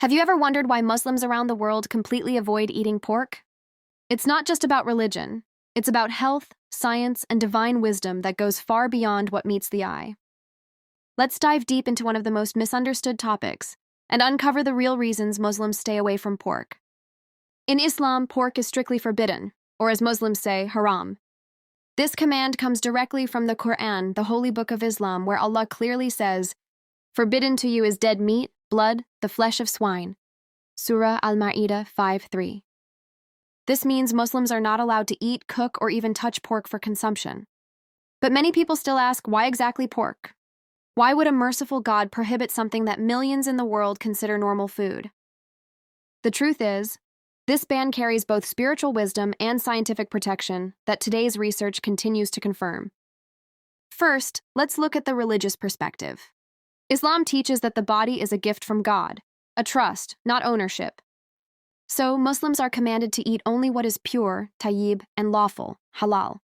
Have you ever wondered why Muslims around the world completely avoid eating pork? It's not just about religion, it's about health, science, and divine wisdom that goes far beyond what meets the eye. Let's dive deep into one of the most misunderstood topics and uncover the real reasons Muslims stay away from pork. In Islam, pork is strictly forbidden, or as Muslims say, haram. This command comes directly from the Quran, the holy book of Islam, where Allah clearly says, "Forbidden to you is dead meat, blood, the flesh of swine." Surah Al-Ma'idah 5:3. This means Muslims are not allowed to eat, cook, or even touch pork for consumption. But many people still ask, why exactly pork? Why would a merciful God prohibit something that millions in the world consider normal food? The truth is, this ban carries both spiritual wisdom and scientific protection that today's research continues to confirm. First, let's look at the religious perspective. Islam teaches that the body is a gift from God, a trust, not ownership. So, Muslims are commanded to eat only what is pure, tayyib, and lawful, halal.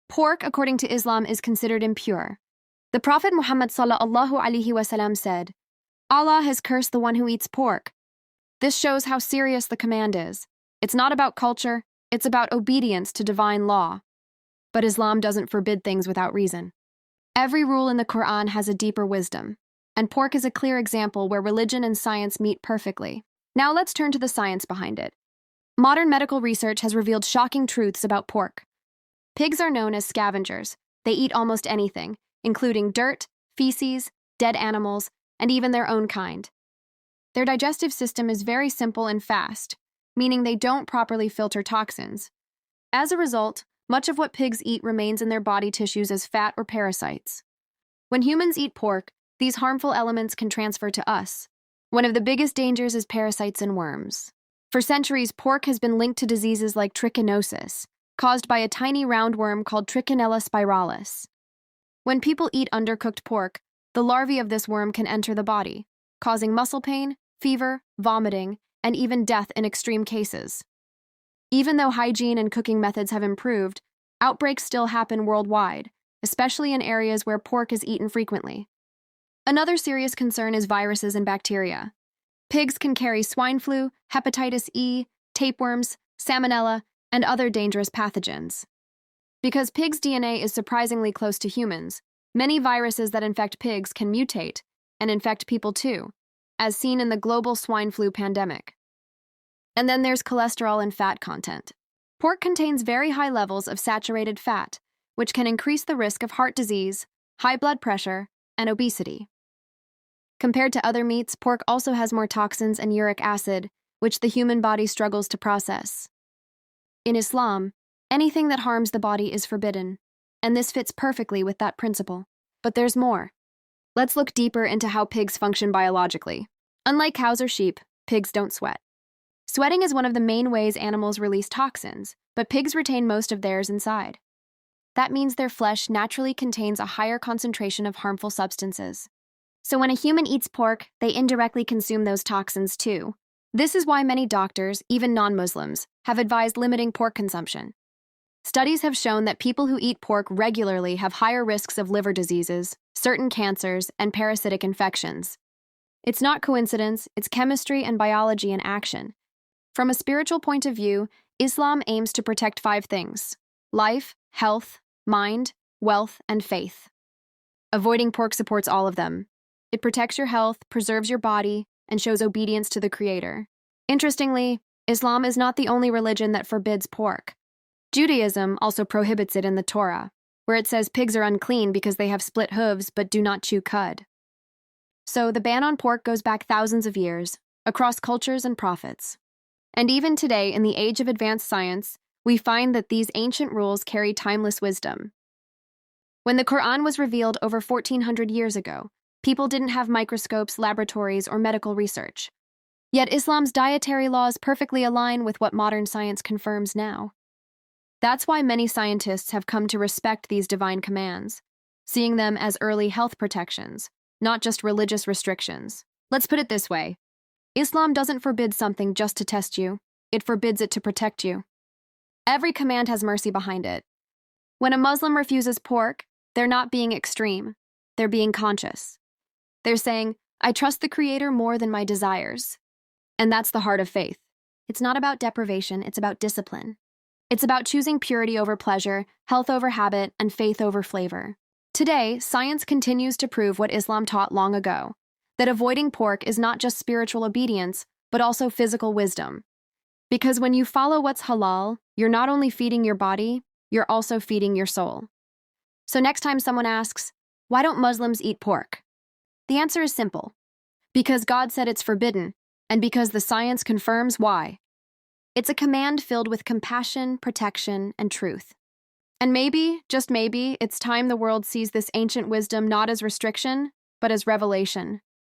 Pork, according to Islam, is considered impure. The Prophet Muhammad ﷺ said, "Allah has cursed the one who eats pork." This shows how serious the command is. It's not about culture, it's about obedience to divine law. But Islam doesn't forbid things without reason. Every rule in the Quran has a deeper wisdom, and pork is a clear example where religion and science meet perfectly. Now let's turn to the science behind it. Modern medical research has revealed shocking truths about pork. Pigs are known as scavengers. They eat almost anything, including dirt, feces, dead animals, and even their own kind. Their digestive system is very simple and fast, meaning they don't properly filter toxins. As a result, much of what pigs eat remains in their body tissues as fat or parasites. When humans eat pork, these harmful elements can transfer to us. One of the biggest dangers is parasites and worms. For centuries, pork has been linked to diseases like trichinosis, caused by a tiny roundworm called Trichinella spiralis. When people eat undercooked pork, the larvae of this worm can enter the body, causing muscle pain, fever, vomiting, and even death in extreme cases. Even though hygiene and cooking methods have improved, outbreaks still happen worldwide, especially in areas where pork is eaten frequently. Another serious concern is viruses and bacteria. Pigs can carry swine flu, hepatitis E, tapeworms, salmonella, and other dangerous pathogens. Because pigs' DNA is surprisingly close to humans, many viruses that infect pigs can mutate and infect people too, as seen in the global swine flu pandemic. And then there's cholesterol and fat content. Pork contains very high levels of saturated fat, which can increase the risk of heart disease, high blood pressure, and obesity. Compared to other meats, pork also has more toxins and uric acid, which the human body struggles to process. In Islam, anything that harms the body is forbidden, and this fits perfectly with that principle. But there's more. Let's look deeper into how pigs function biologically. Unlike cows or sheep, pigs don't sweat. Sweating is one of the main ways animals release toxins, but pigs retain most of theirs inside. That means their flesh naturally contains a higher concentration of harmful substances. So when a human eats pork, they indirectly consume those toxins too. This is why many doctors, even non-Muslims, have advised limiting pork consumption. Studies have shown that people who eat pork regularly have higher risks of liver diseases, certain cancers, and parasitic infections. It's not coincidence, it's chemistry and biology in action. From a spiritual point of view, Islam aims to protect 5 things: life, health, mind, wealth, and faith. Avoiding pork supports all of them. It protects your health, preserves your body, and shows obedience to the Creator. Interestingly, Islam is not the only religion that forbids pork. Judaism also prohibits it in the Torah, where it says pigs are unclean because they have split hooves but do not chew cud. So the ban on pork goes back thousands of years, across cultures and prophets. And even today, in the age of advanced science, we find that these ancient rules carry timeless wisdom. When the Quran was revealed over 1400 years ago, people didn't have microscopes, laboratories, or medical research. Yet Islam's dietary laws perfectly align with what modern science confirms now. That's why many scientists have come to respect these divine commands, seeing them as early health protections, not just religious restrictions. Let's put it this way. Islam doesn't forbid something just to test you. It forbids it to protect you. Every command has mercy behind it. When a Muslim refuses pork, they're not being extreme. They're being conscious. They're saying, "I trust the Creator more than my desires." And that's the heart of faith. It's not about deprivation, it's about discipline. It's about choosing purity over pleasure, health over habit, and faith over flavor. Today, science continues to prove what Islam taught long ago, that avoiding pork is not just spiritual obedience, but also physical wisdom. Because when you follow what's halal, you're not only feeding your body, you're also feeding your soul. So next time someone asks, why don't Muslims eat pork? The answer is simple. Because God said it's forbidden, and because the science confirms why. It's a command filled with compassion, protection, and truth. And maybe, just maybe, it's time the world sees this ancient wisdom not as restriction, but as revelation.